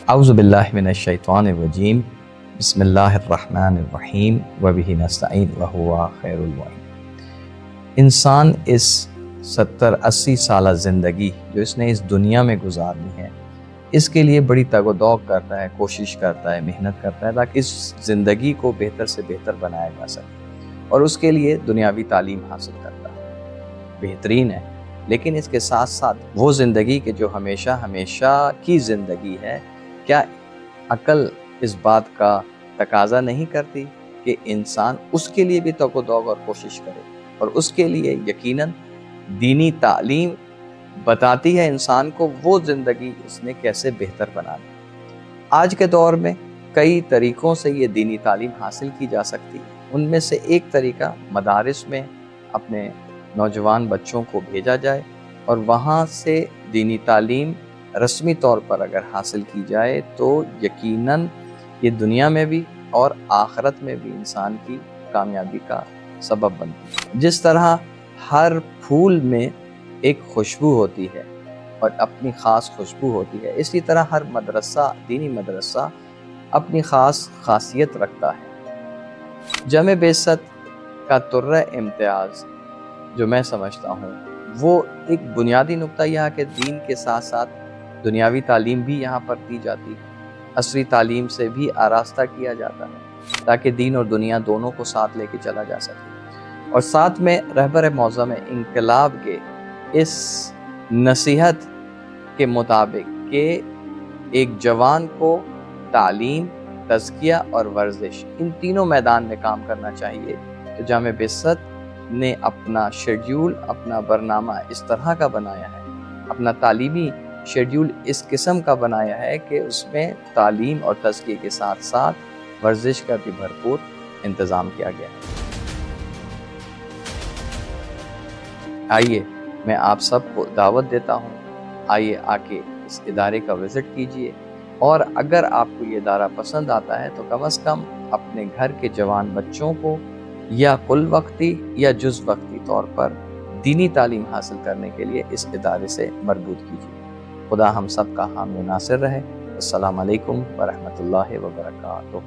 اعوذ باللہ من الشیطان الرجیم بسم اللہ الرحمن الرحیم وبہ نستعین وہو خیر المعین۔ انسان اس 70-80 سالہ زندگی جو اس نے اس دنیا میں گزارنی ہے، اس کے لیے بڑی تگ و دو کرتا ہے، کوشش کرتا ہے، محنت کرتا ہے تاکہ اس زندگی کو بہتر سے بہتر بنایا جا سکے، اور اس کے لیے دنیاوی تعلیم حاصل کرتا ہے، بہترین ہے۔ لیکن اس کے ساتھ ساتھ وہ زندگی کے جو ہمیشہ کی زندگی ہے، کیا عقل اس بات کا تقاضا نہیں کرتی کہ انسان اس کے لیے بھی تگ و دو اور کوشش کرے؟ اور اس کے لیے یقیناً دینی تعلیم بتاتی ہے انسان کو وہ زندگی اس نے کیسے بہتر بنانی۔ آج کے دور میں کئی طریقوں سے یہ دینی تعلیم حاصل کی جا سکتی ہے۔ ان میں سے ایک طریقہ مدارس میں اپنے نوجوان بچوں کو بھیجا جائے اور وہاں سے دینی تعلیم رسمی طور پر اگر حاصل کی جائے تو یقیناً یہ دنیا میں بھی اور آخرت میں بھی انسان کی کامیابی کا سبب بنتی ہے۔ جس طرح ہر پھول میں ایک خوشبو ہوتی ہے اور اپنی خاص خوشبو ہوتی ہے، اسی طرح ہر مدرسہ، دینی مدرسہ اپنی خاص خاصیت رکھتا ہے۔ جامع بعثت کا طرہ امتیاز جو میں سمجھتا ہوں، وہ ایک بنیادی نقطہ یہ کہ دین کے ساتھ ساتھ دنیاوی تعلیم بھی یہاں پر دی جاتی ہے، عصری تعلیم سے بھی آراستہ کیا جاتا ہے تاکہ دین اور دنیا دونوں کو ساتھ لے کے چلا جا سکے۔ اور ساتھ میں رہبر معظم انقلاب کے اس نصیحت کے مطابق کہ ایک جوان کو تعلیم، تزکیہ اور ورزش، ان تینوں میدان میں کام کرنا چاہیے، تو جامع بعثت نے اپنا شیڈیول، اپنا برنامہ اس طرح کا بنایا ہے، اپنا تعلیمی شیڈیول اس قسم کا بنایا ہے کہ اس میں تعلیم اور تزکیے کے ساتھ ساتھ ورزش کا بھی بھرپور انتظام کیا گیا ہے۔ آئیے میں آپ سب کو دعوت دیتا ہوں، آئیے آ کے اس ادارے کا وزٹ کیجئے، اور اگر آپ کو یہ ادارہ پسند آتا ہے تو کم از کم اپنے گھر کے جوان بچوں کو یا کل وقتی یا جز وقتی طور پر دینی تعلیم حاصل کرنے کے لیے اس ادارے سے مربوط کیجیے۔ خدا ہم سب کا حامی و ناصر رہے۔ السلام علیکم ورحمۃ اللہ وبرکاتہ۔